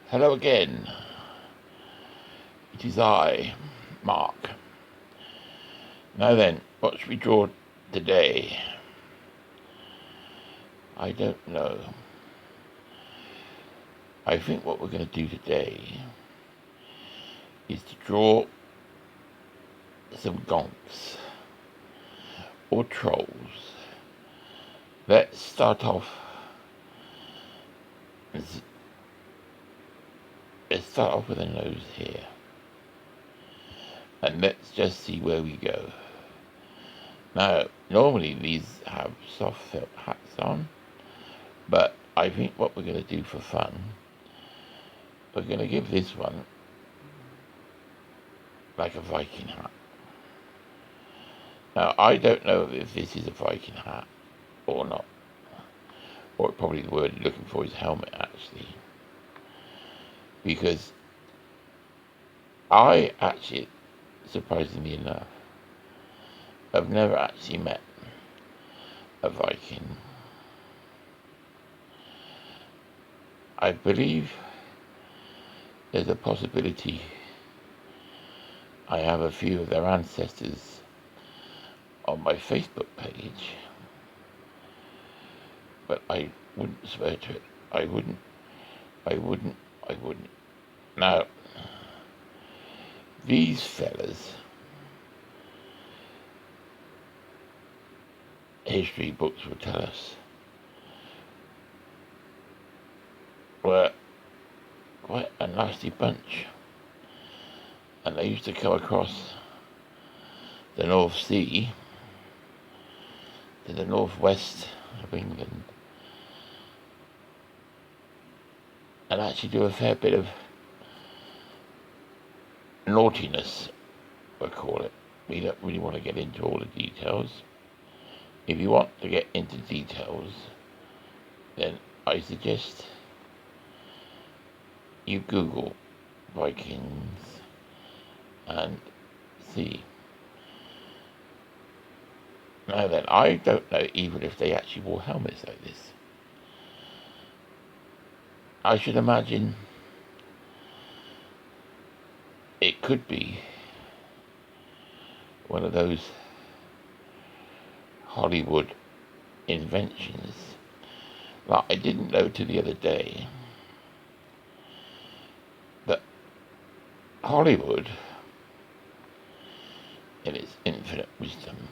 Hello again. It is I, Mark. Now then, what should we draw today? I don't know. I think what we're going to do today is to draw some gonks or trolls. Let's start off. Let's start off with a nose here, and let's just see where we go. Now, normally these have soft felt hats on, but I think what we're going to do for fun, we're going to give this one like a Viking hat. Now, I don't know if this is a Viking hat or not, or probably the word you're looking for is helmet, actually, because I actually, surprisingly enough, have never actually met a Viking. I believe there's a possibility I have a few of their ancestors on my Facebook page, but I wouldn't swear to it. I wouldn't. Now, these fellas, history books will tell us, were quite a nasty bunch. And they used to come across the North Sea to the northwest of England and actually do a fair bit of naughtiness, we'll call it. We don't really want to get into all the details. If you want to get into details, then I suggest you Google Vikings and see. Now then, I don't know even if they actually wore helmets like this. I should imagine it could be one of those Hollywood inventions. Like, I didn't know till the other day that Hollywood, in its infinite wisdom,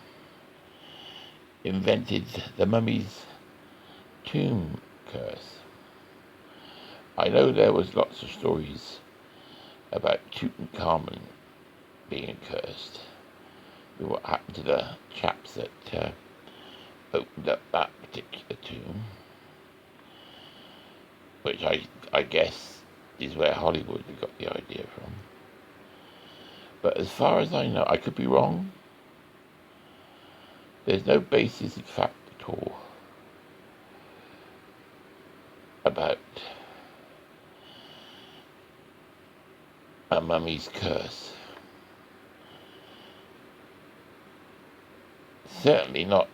invented the mummy's tomb curse. I know there was lots of stories about Tutankhamun being cursed, with what happened to the chaps that opened up that particular tomb, which I guess is where Hollywood got the idea from. But as far as I know, I could be wrong, there's no basis in fact at all about a mummy's curse. Certainly not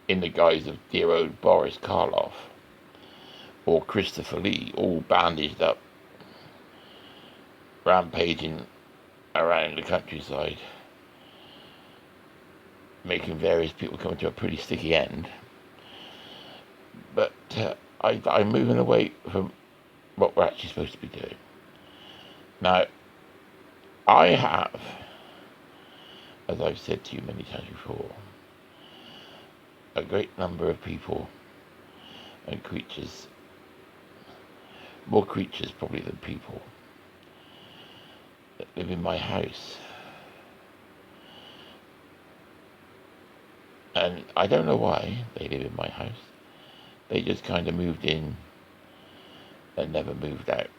in the guise of dear old Boris Karloff or Christopher Lee, all bandaged up, rampaging around the countryside, making various people come to a pretty sticky end. But I'm moving away from what we're actually supposed to be doing. Now, I have, as I've said to you many times before, a great number of people and creatures, more creatures probably than people, that live in my house. And I don't know why they live in my house. They just kind of moved in and never moved out.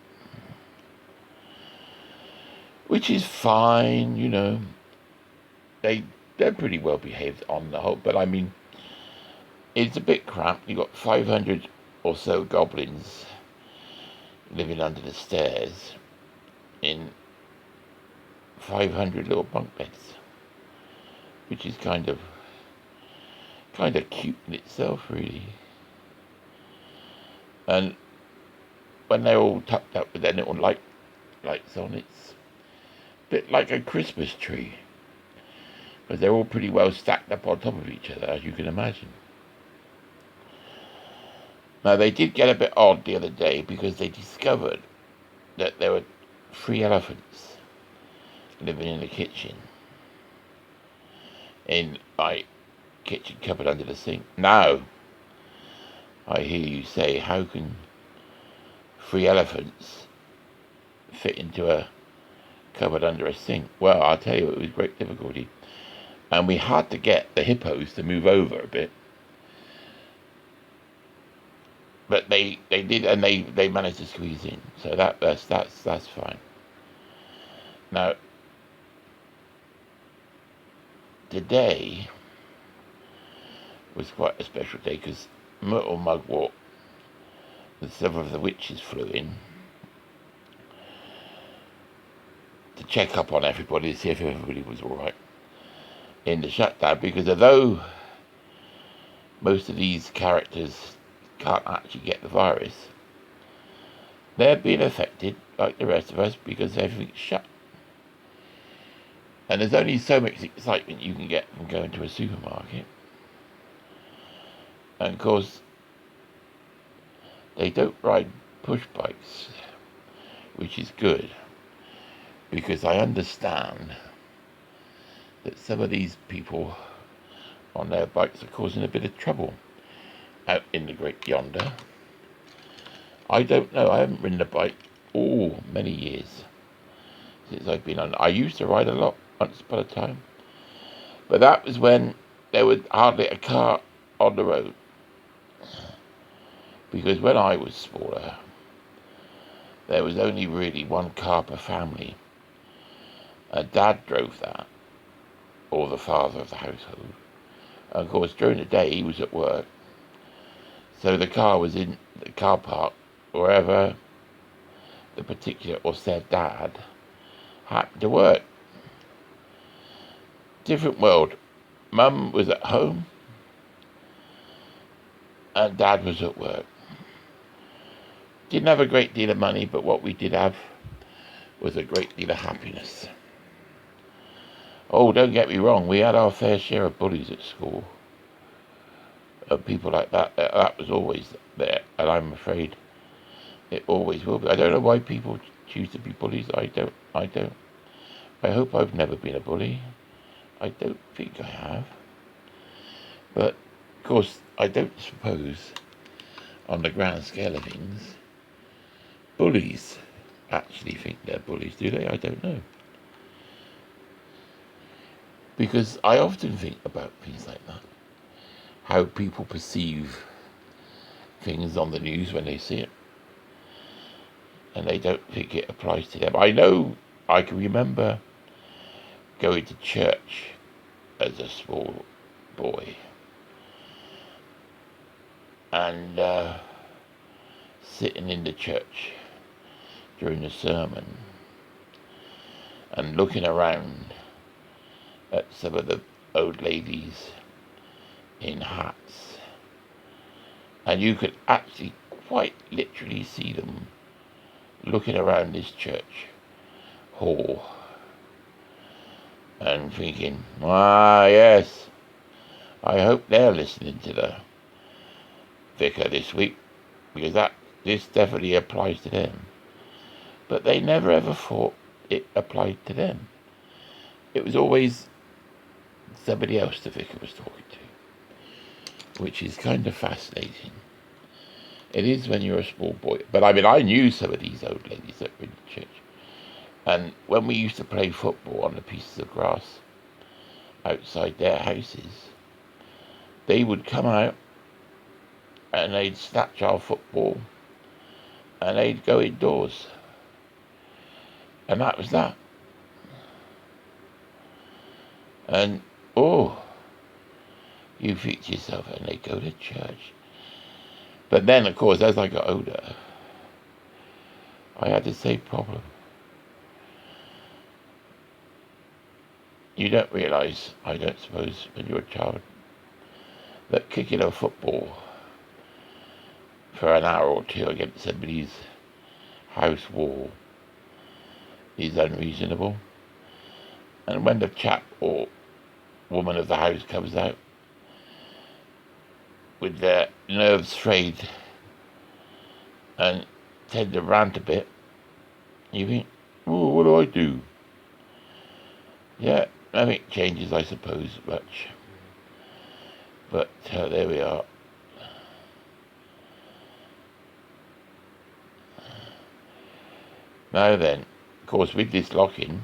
Which is fine, you know. They're pretty well behaved on the whole, but I mean, it's a bit cramped. You've got 500 or so goblins living under the stairs in 500 little bunk beds, which is kind of cute in itself, really. And when they're all tucked up with their little lights on, it's a bit like a Christmas tree. Because they're all pretty well stacked up on top of each other, as you can imagine. Now, they did get a bit odd the other day because they discovered that there were 3 elephants living in the kitchen. In my kitchen cupboard under the sink. Now, I hear you say, how can 3 elephants fit into a cupboard under a sink? Well, I'll tell you, it was great difficulty. And we had to get the hippos to move over a bit. But they did, and they managed to squeeze in. So that's fine. Now, today was quite a special day because Myrtle Mugwort and several of the witches flew in to check up on everybody to see if everybody was all right in the shutdown, because although most of these characters can't actually get the virus, they're being affected like the rest of us because everything's shut. And there's only so much excitement you can get from going to a supermarket. And of course, they don't ride push bikes, which is good, because I understand that some of these people on their bikes are causing a bit of trouble out in the great yonder. I don't know, I haven't ridden a bike many years since I've been on. I used to ride a lot once upon a time, but that was when there was hardly a car on the road. Because when I was smaller, there was only really 1 car per family. Dad drove that, or the father of the household. And of course, during the day, he was at work. So the car was in the car park wherever the particular or said dad happened to work. Different world. Mum was at home, and Dad was at work. Didn't have a great deal of money, but what we did have was a great deal of happiness. Oh, don't get me wrong, we had our fair share of bullies at school. People like that. That was always there, and I'm afraid it always will be. I don't know why people choose to be bullies. I don't. I hope I've never been a bully. I don't think I have. But, of course, I don't suppose, on the grand scale of things, bullies actually think they're bullies, do they? I don't know. Because I often think about things like that. How people perceive things on the news when they see it. And they don't think it applies to them. I know, I can remember going to church as a small boy. And sitting in the church during the sermon and looking around at some of the old ladies in hats, and you could actually quite literally see them looking around this church hall and thinking, yes, I hope they're listening to the vicar this week, because this definitely applies to them. But they never ever thought it applied to them. It was always somebody else the vicar was talking to, which is kind of fascinating. It is when you're a small boy. But I mean, I knew some of these old ladies that were in the church. And when we used to play football on the pieces of grass outside their houses, they would come out and they'd snatch our football and they'd go indoors. And that was that. And, you think to yourself, and they go to church. But then, of course, as I got older, I had the same problem. You don't realise, I don't suppose, when you're a child, that kicking a football for an hour or two against somebody's house wall is unreasonable. And when the chap or woman of the house comes out with their nerves frayed and tend to rant a bit, you think, oh, what do I do? Yeah, nothing changes, I suppose, much. But there we are. Now then, of course, with this lock-in,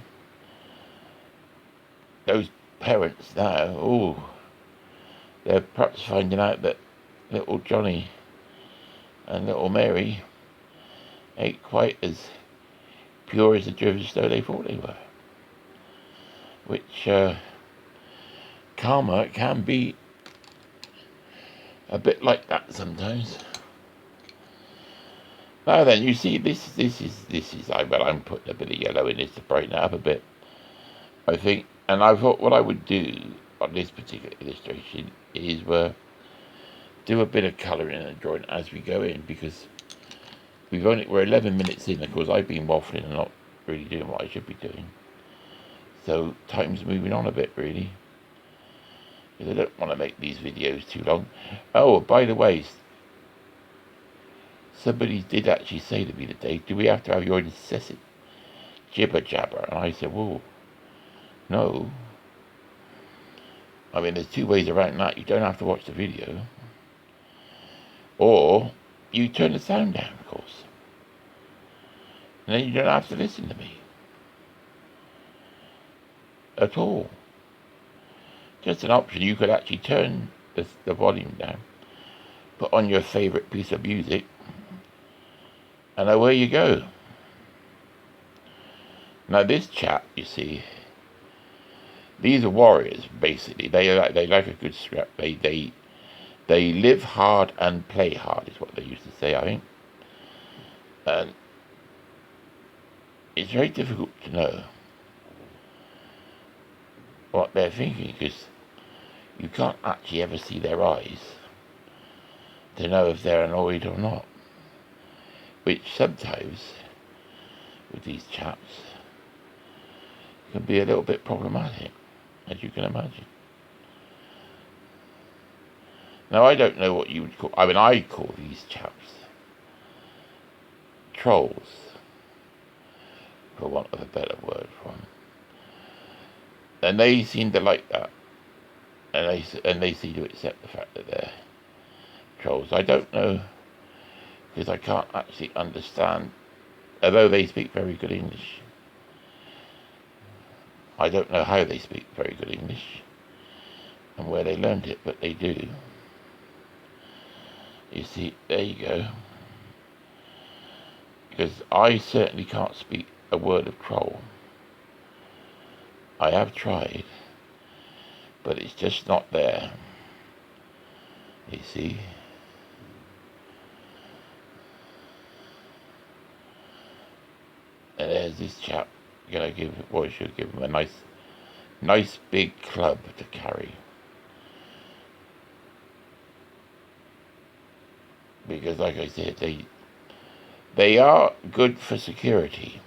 those parents now, oh, they're perhaps finding out that little Johnny and little Mary ain't quite as pure as the driven snow they thought they were. Which, karma can be a bit like that sometimes. Now then, you see, this is well, I'm putting a bit of yellow in this to brighten it up a bit, I think. And I thought what I would do on this particular illustration is do a bit of colouring and drawing as we go in, because we're 11 minutes in. Of course, I've been waffling and not really doing what I should be doing. So time's moving on a bit, really. Because I don't want to make these videos too long. Oh, by the way, somebody did actually say to me today, do we have to have your incessant jibber jabber? And I said, well, no. I mean, there's two ways around that. You don't have to watch the video. Or you turn the sound down, of course. And then you don't have to listen to me. At all. Just an option. You could actually turn the volume down, put on your favourite piece of music, and away you go. Now this chap, you see, these are warriors, basically. They like a good scrap. They live hard and play hard, is what they used to say, I think. And it's very difficult to know what they're thinking, because you can't actually ever see their eyes to know if they're annoyed or not, which sometimes with these chaps can be a little bit problematic, as you can imagine. Now, I don't know what you would call, I call these chaps trolls, for want of a better word for them. And they seem to like that. And they seem to accept the fact that they're trolls. I don't know, because I can't actually understand, although they speak very good English. I don't know how they speak very good English and where they learned it, but they do. You see, there you go. Because I certainly can't speak a word of troll. I have tried, but it's just not there. You see. And there's this chap gonna should give him a nice big club to carry. Because like I said, they are good for security.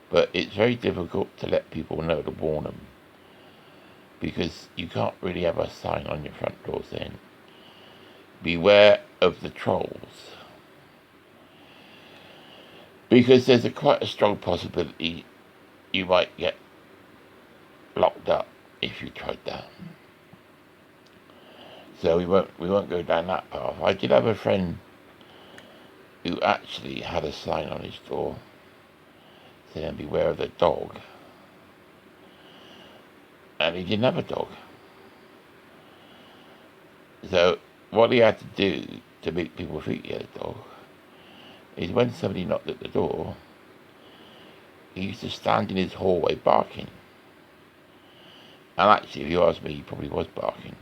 But it's very difficult to let people know, to warn them. Because you can't really have a sign on your front door saying, beware of the trolls. Because there's quite a strong possibility you might get locked up if you tried that. So we won't go down that path. I did have a friend who actually had a sign on his door saying, beware of the dog. And he didn't have a dog. So what he had to do to make people think he had a dog is when somebody knocked at the door, he used to stand in his hallway barking. And actually, if you ask me, he probably was barking,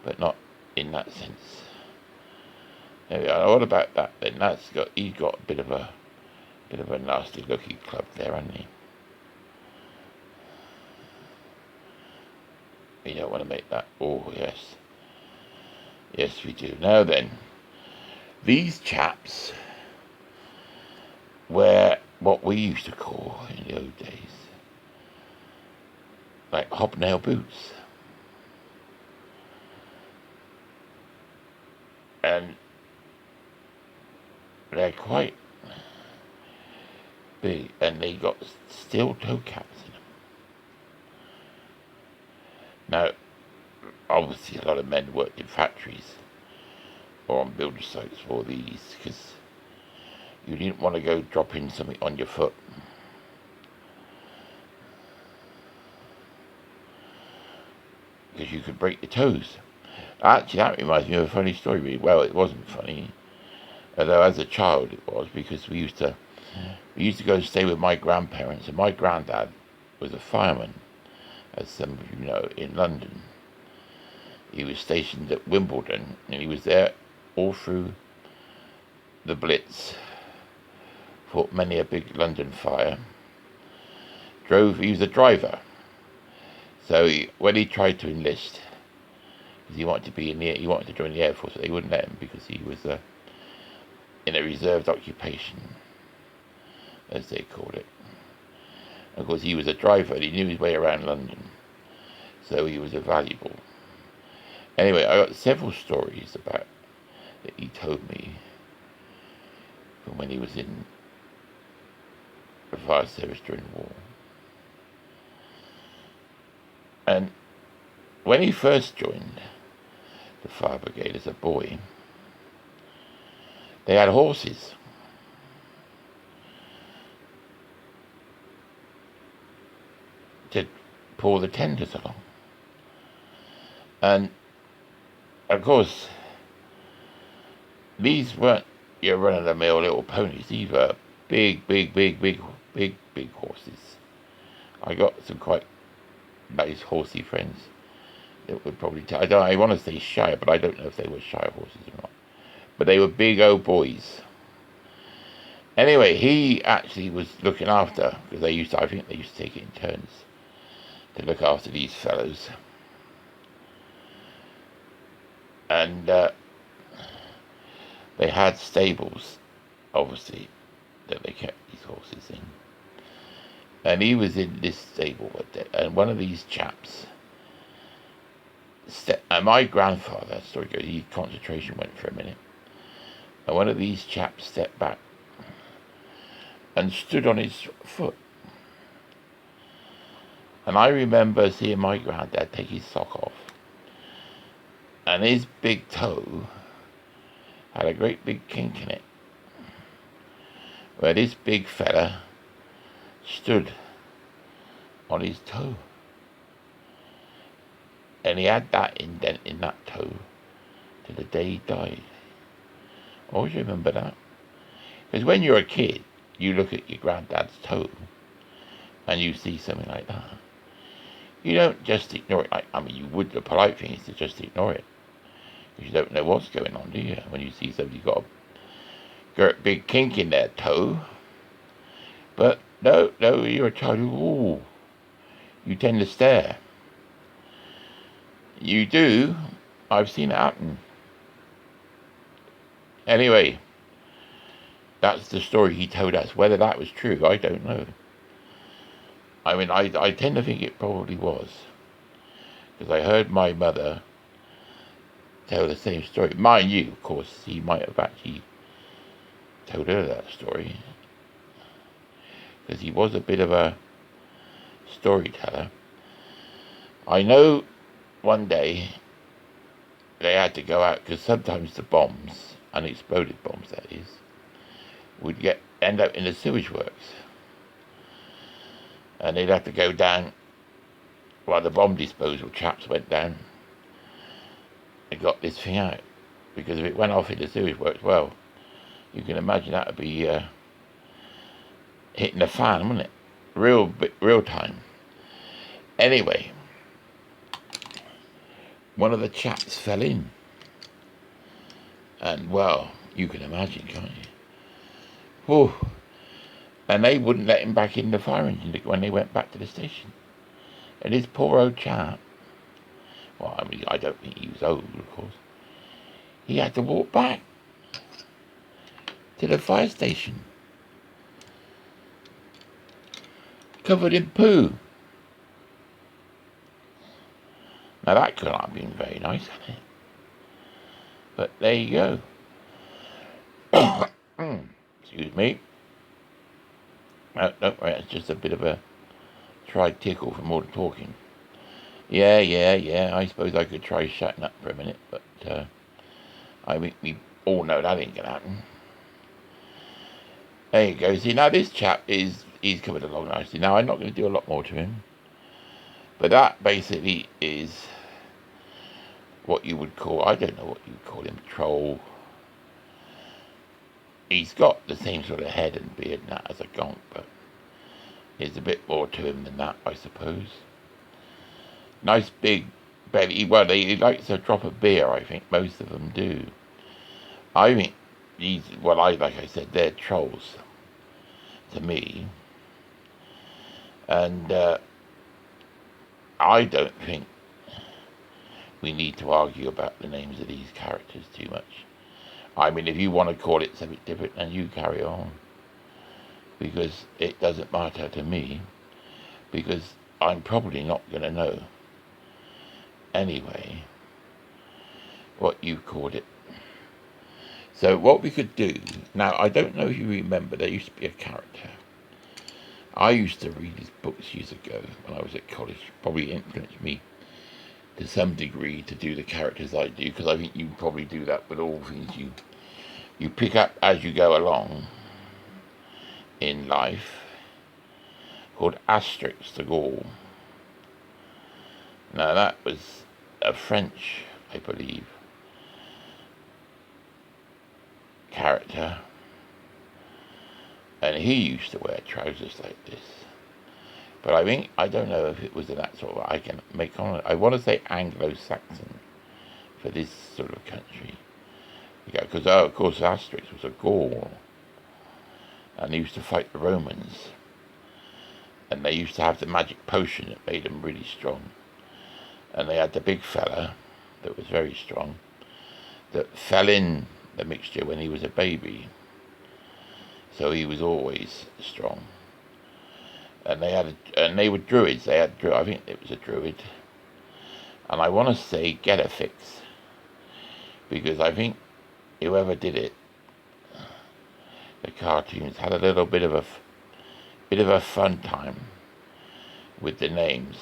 but not in that sense. There we are. What about that then? He's got a bit of a nasty looking club there, hasn't he? You don't want to make that. Oh yes, yes we do. Now then, these chaps we used to call in the old days like hobnail boots. And they're quite big, and they got steel toe caps in them. Now, obviously a lot of men worked in factories or on builder sites for these, because you didn't want to go dropping something on your foot. Because you could break your toes. Actually, that reminds me of a funny story, really. Well, it wasn't funny, although as a child it was, because we used to go and stay with my grandparents, and my granddad was a fireman, as some of you know, in London. He was stationed at Wimbledon, and he was there all through the Blitz, fought many a big London fire, he was a driver. So when he tried to enlist, because he wanted to join the Air Force, but they wouldn't let him because he was in a reserved occupation, as they called it. Of course, he was a driver and he knew his way around London, so he was invaluable. Anyway, I got several stories about that he told me from when he was in the fire service during the war. And when he first joined the fire brigade as a boy, they had horses. To pull the tenders along. And of course, these weren't your run-of-the-mill little ponies. These were big horses. I got some quite nice horsey friends that would probably I want to say shy, but I don't know if they were shy horses or not. But they were big old boys. Anyway, he actually was looking after, because I think they used to take it in turns to look after these fellows. And they had stables, obviously, that they kept these horses in. And he was in this stable, and one of these chaps, and my grandfather, story goes, his concentration went for a minute, and one of these chaps stepped back and stood on his foot. And I remember seeing my granddad take his sock off, and his big toe had a great big kink in it, where this big fella stood on his toe. And he had that indent in that toe to the day he died. I always remember that. Because when you're a kid, you look at your granddad's toe and you see something like that. You don't just ignore it. You would. The polite thing is to just ignore it. Because you don't know what's going on, do you? When you see somebody's got a big kink in their toe. But no, you're a child who, you tend to stare. You do. I've seen it happen. Anyway, that's the story he told us. Whether that was true, I don't know. I tend to think it probably was. Because I heard my mother tell the same story. Mind you, of course, he might have actually told her that story. Because he was a bit of a storyteller. I know one day they had to go out, because sometimes the bombs, unexploded bombs that is, would end up in the sewage works. And they'd have to go down while the bomb disposal chaps went down and got this thing out. Because if it went off in the sewage works, well, you can imagine that would be hitting the fan, wouldn't it? Real time. Anyway, one of the chaps fell in. And, well, you can imagine, can't you? Whew. And they wouldn't let him back in the fire engine when they went back to the station. And this poor old chap, well, I don't think he was old, of course, he had to walk back to the fire station. covered in poo. Now that could not have been very nice, can it? But there you go. Excuse me. No, don't worry, it's just a bit of a try tickle from all the talking. Yeah, I suppose I could try shutting up for a minute, but I think we all know that ain't gonna happen. There you go. See, now this chap he's covered along nicely. Now I'm not going to do a lot more to him, but that basically is what you would call, I don't know what you would call him, troll. He's got the same sort of head and beard and that as a gonk, but there's a bit more to him than that, I suppose. Nice big belly. Well, he likes a drop of beer, I think. Most of them do. I think like I said, they're trolls to me. And I don't think we need to argue about the names of these characters too much. I mean, if you want to call it something different, then you carry on. Because it doesn't matter to me. Because I'm probably not going to know anyway what you called it. So what we could do, now I don't know if you remember, there used to be a character. I used to read his books years ago when I was at college. Probably influenced me to some degree to do the characters I do, because I think you probably do that with all things you pick up as you go along in life, called Asterix the Gaul. Now that was a French, I believe, character, and he used to wear trousers like this. But I don't know if it was in that sort of, I can make on it. I want to say Anglo-Saxon for this sort of country. Because, of course, Asterix was a Gaul, and he used to fight the Romans, and they used to have the magic potion that made them really strong. And they had the big fella that was very strong, that fell in the mixture when he was a baby. So he was always strong. And they were druids. I think it was a druid. And I want to say Get a Fix, because I think whoever did it, the cartoons, had a little bit of a fun time with the names.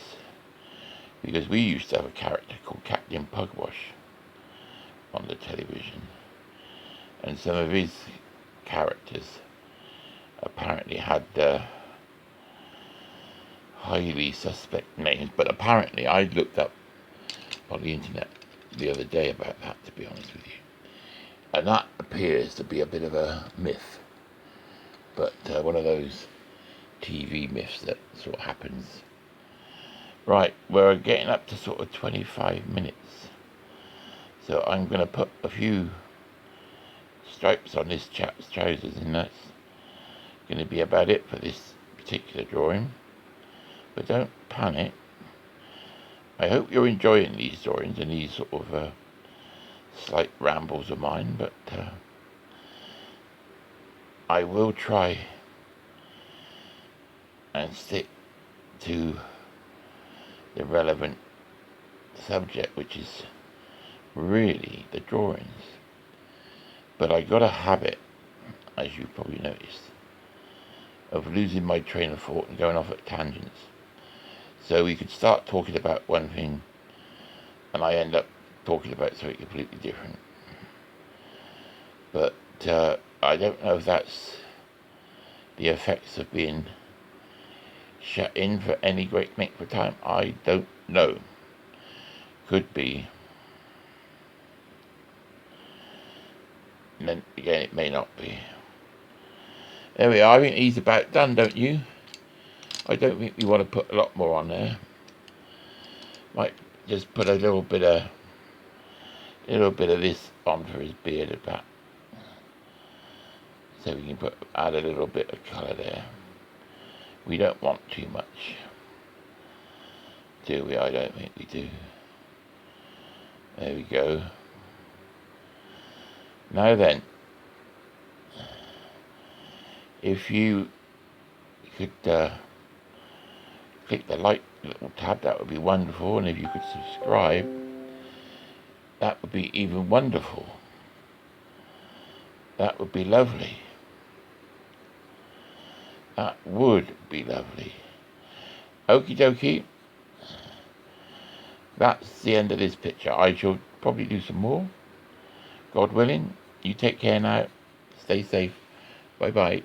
Because we used to have a character called Captain Pugwash on the television, and some of his characters apparently had highly suspect names. But apparently, I looked up on the internet the other day about that, to be honest with you, and that appears to be a bit of a myth, but one of those TV myths that sort of happens. Right, we're getting up to sort of 25 minutes. So I'm going to put a few stripes on this chap's trousers, and that's going to be about it for this particular drawing. But don't panic. I hope you're enjoying these drawings and these sort of slight rambles of mine, but I will try and stick to the relevant subject, which is really the drawings. But I got a habit, as you probably noticed, of losing my train of thought and going off at tangents. So we could start talking about one thing and I end up talking about something completely different. But I don't know if that's the effects of being shut in for any great length of time. I don't know. Could be. And then again, it may not be. There we are. I think he's about done, don't you? I don't think we want to put a lot more on there. Might just put a little bit of this on for his beard at that, so we can add a little bit of colour there. We don't want too much, do we? I don't think we do. There we go. Now then, if you could click the like little tab, that would be wonderful. And if you could subscribe, that would be even wonderful. That would be lovely. That would be lovely. Okie dokie. That's the end of this picture. I shall probably do some more, God willing. You take care now. Stay safe. Bye bye.